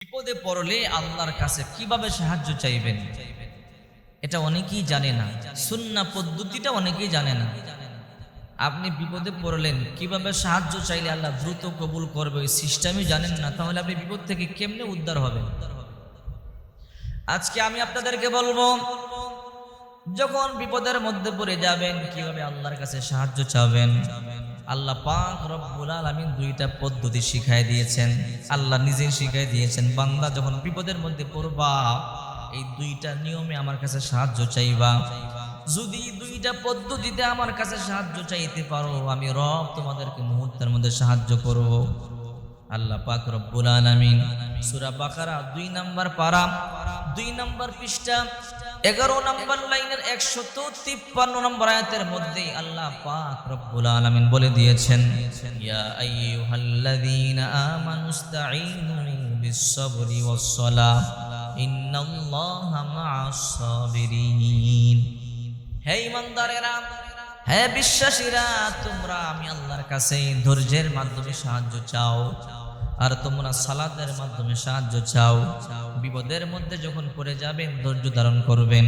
বিপদে পড়লে আল্লাহর কাছে কিভাবে সাহায্য চাইবেন এটা অনেকেই জানে না। সুন্নাহ পদ্ধতিটা অনেকেই জানে না। আপনি বিপদে পড়লেন, কিভাবে সাহায্য চাইলে আল্লাহ দ্রুত কবুল করবে ওই সিস্টেমই জানেন না, তাহলে আপনি বিপদ থেকে কেমনে উদ্ধার হবেন? আজকে আমি আপনাদেরকে বলবো, যখন বিপদের মধ্যে পড়ে যাবেন কিভাবে আল্লাহর কাছে সাহায্য চাবেন। আল্লাহ পাক রব্বুল আলামিন দুইটা পদ্ধতি শিখাই দিয়েছেন, আল্লাহ নিজেই শিখাই দিয়েছেন। বান্দা যখন বিপদের মধ্যে পড়বা এই দুইটা নিয়মে আমার কাছে সাহায্য চাইবা। যদি দুইটা পদ্ধতিতে আমার কাছে সাহায্য চাইতে পারো, আমি রব তোমাদেরকে মুহূর্তের মধ্যে সাহায্য করব। আল্লাহ পাক রব্বুল আলামিন সূরা বাকারা 2 নম্বর পারা 2 নম্বর পৃষ্ঠা 11 নম্বর লাইনের 153 নম্বর আয়াতের মধ্যে আল্লাহ পাক রব্বুল আলামিন বলে দিয়েছেন, ইয়া আইয়ুহাল্লাযীনা আমানুস্তাঈনু বিস-সাবরি ওয়াস-সালাহ ইন্নাল্লাহা মা'আস-সাবিরিন। হে ঈমানদারেরা, হে বিশ্বাসীরা, তোমরা আমি আল্লাহর কাছে ধৈর্যের মাধ্যমে সাহায্য চাও আর তোমরা সালাতের মাধ্যমে সাহায্য চাও। বিপদের মধ্যে যখন পড়ে যাবেন ধৈর্য ধারণ করবেন।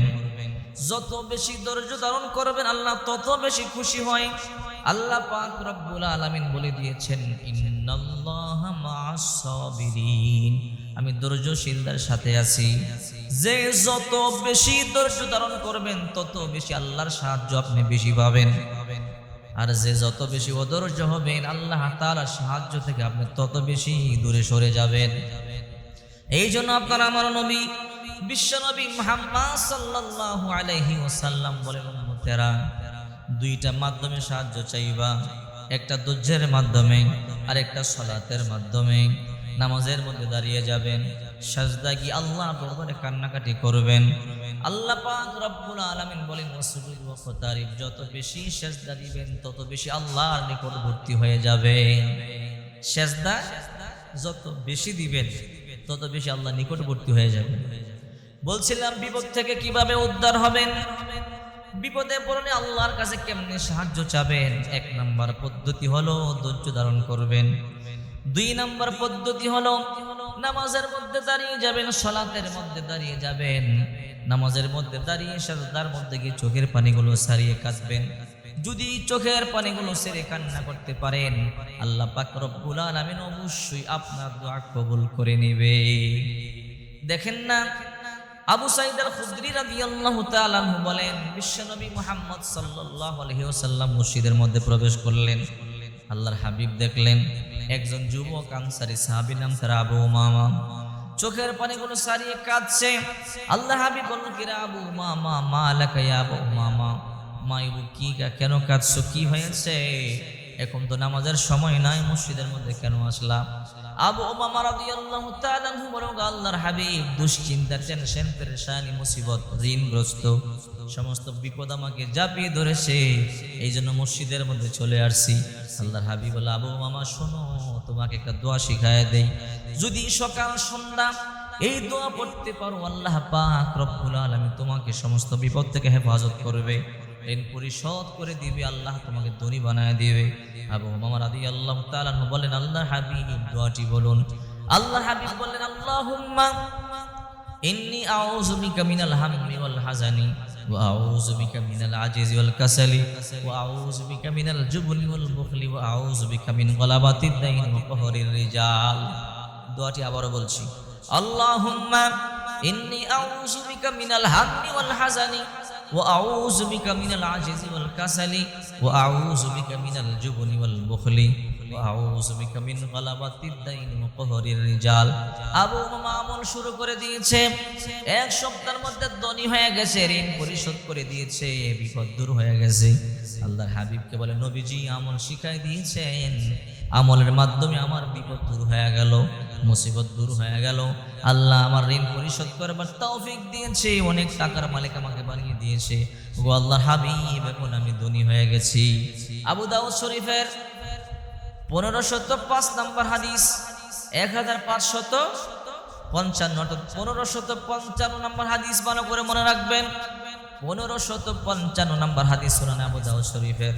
যত বেশি ধৈর্য ধারণ করবেন আল্লাহ তত বেশি খুশি হয়। আল্লাহ পাক রব্বুল আলামিন বলে দিয়েছেন, ইন্নাল্লাহা মা'আস-সাবিরিন, আমি ধৈর্যশীলদের সাথে আছি। যে যত বেশি ধৈর্য ধারণ করবেন তত বেশি আল্লাহর সাহায্য আপনি বেশি পাবেন। আর যে যত বেশি অধৈর্য হবেন আল্লাহ তাআলার সাহায্য থেকে আপনি তত বেশি দূরে সরে যাবেন। এই জন্য আপনার আমার নবী বিশ্ব নবী মুহাম্মদ সাল্লাল্লাহু আলাইহি ওয়াসাল্লাম বলেন, উম্মতেরা দুইটা মাধ্যমে সাহায্য চাইবা, একটা ধৈর্যের মাধ্যমে আর একটা সালাতের মাধ্যমে। নামাজের মধ্যে দাঁড়িয়ে যাবেন, সাজদা কি আল্লাহর দরবারে কান্নাকাটি করবেন। আল্লাহ পাক রব্বুল আলামিন বলেন, ওয়াসজুদ ওয়াকতারিব, যত বেশি সাজদা দিবেন তত বেশি আল্লাহর নিকটবর্তী হয়ে যাবেন। সাজদা যত বেশি দিবেন তত বেশি আল্লাহর নিকটবর্তী হয়ে যাবেন। বলছিলাম বিপদ থেকে কিভাবে উদ্ধার হবেন। বিপদে পড়লে আল্লাহর কাছে কেমনে সাহায্য চাবেন। 1 নম্বর পদ্ধতি হলো ধৈর্য ধারণ করবেন। 2 নম্বর পদ্ধতি হলো নামাজের মধ্যে দাঁড়িয়ে যাবেন, সালাতের মধ্যে দাঁড়িয়ে যাবেন। নামাজের মধ্যে দাঁড়িয়ে সাজদার মধ্যে গিয়ে চোখের পানিগুলো সারিয়ে কাঁদবেন। যদি চোখের পানিগুলো ছেড়ে কান্না করতে পারেন আল্লাহ পাক রব্বুল আলামিন অবশ্যই আপনার দোয়া কবুল করে নেবে। দেখেন না, আবু সাঈদ আল-খুদরি রাদিয়াল্লাহু তাআলা আনহু বলেন, বিশ্বনবী মুহাম্মদ সাল্লাল্লাহু আলাইহি ওয়াসাল্লাম মসজিদের মধ্যে প্রবেশ করলেন। আল্লাহর হাবিব দেখলেন একজন যুবক আনসারী সাহাবী নাম তার আবু উমামা চোখের পানিগুলো সারিয়ে কাঁদছে। আল্লাহর হাবিব বললেন, কি রে আবু উমামা, মা লাকা ইয়া আবু উমামা, মাইবু কি, কেন কাঁদছো, কি হয়েছে? এখন তো নামাজের সময় নাই, মসজিদের মধ্যে কেন আসলাম? আবু উমামা রাদিয়াল্লাহু তাআলা আনহু বলেন, আল্লাহর হাবিব, দুশ্চিন্তা, টেনশন, পেরেশানি, মুসিবত, ঋণগ্রস্ত সমস্ত বিপদ আমাকে জাপিয়ে ধরেছে, এই জন্য মসজিদের মধ্যে চলে আসছি। আল্লাহর হাবিব বলে, আবু উমামা শোনো, তোমাকে একটা দোয়া শিখায় দেই। যদি সকাল সন্ধ্যা এই দোয়া পড়তে পারো আল্লাহ পাক রব্বুল আলামিন তোমাকে সমস্ত বিপদ থেকে হেফাজত করবে, ঋণ পরিশোধ করে দিবে, আল্লাহ তোমাকে ধনী বানায় দিবে। আবু উমামা রাদিয়াল্লাহু তাআলা আনহু বলেন, আল্লাহর হাবিব দোয়াটি বলুন। আল্লাহর হাবিব বললেন, আল্লাহুম্মা ইন্নী আউযু বিকা মিনাল হাম্মি ওয়াল হাযানি ওয়া আউযু বিকা মিনাল আজিজি ওয়াল কাসালি ওয়া আউযু বিকা মিনাল জুবনি ওয়াল বুখলি ওয়া আউযু বিকা মিন গলাবাতিদ দাইন ওয়া কহরির রিজাল। দোয়াটি আবারো বলছি, আল্লাহুম্মা ইন্নী আউযু বিকা মিনাল হাম্মি ওয়াল হাযানি ওয়া আউযু বিকা মিনাল আজিজি ওয়াল কাসালি ওয়া আউযু বিকা মিনাল জুবনি ওয়াল বুখলি ওয়া আউযু বিকা মিন গলাবাতিদ দাইন ওয়া কহরির রিজাল। আবু উমামা আমল শুরু করে দিয়েছে, 1 সপ্তাহের মধ্যে ধনী হয়ে গেছে, ঋণ পরিশোধ করে দিয়েছে, বিপদ দূর হয়ে গেছে। আল্লাহর হাবিবকে বলে, নবীজি আমল শিখাই দিয়েছেন, আমলের মাধ্যমে আমার বিপদ দূর হয়ে গেল, মুসিবত দূর হয়ে গেল, আল্লাহ আমার ঋণ পরিশোধ করবার তৌফিক দিয়েছে, অনেক টাকার মালিক আমাকে বানিয়ে দিয়েছে। ও আল্লাহর হাবিব, এখন আমি ধনী হয়ে গেছি। আবু দাউদ শরীফের 1505 নম্বর হাদিস, 1555 নম্বর হাদিস, ভালো করে মনে রাখবেন। 1555 নম্বর হাদিস সুনান আবু দাউদ শরীফের।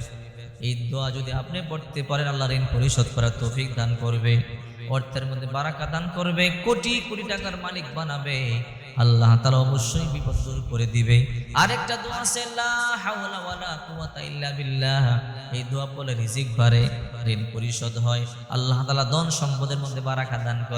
এই দোয়া যদি আপনি পড়তে পারেন, আল্লাহ ঋণ পরিশোধ করার তৌফিক দান করবে, অর্থের মধ্যে বারাকা দান করবে, কোটি কোটি টাকার মালিক বানাবে। আল্লাহ তাআলা অবশ্যই বিপদ দূর করে দিবে। আরেকটা দোয়া আছে, লা হাওলা ওয়ালা কুওয়াতা ইল্লা বিল্লাহ। এই দোয়া বলে রিজিক বাড়ে, ঋণ পরিশোধ হয়, আল্লাহ তাআলা ধন সম্পদের মধ্যে বারাকা দান করে।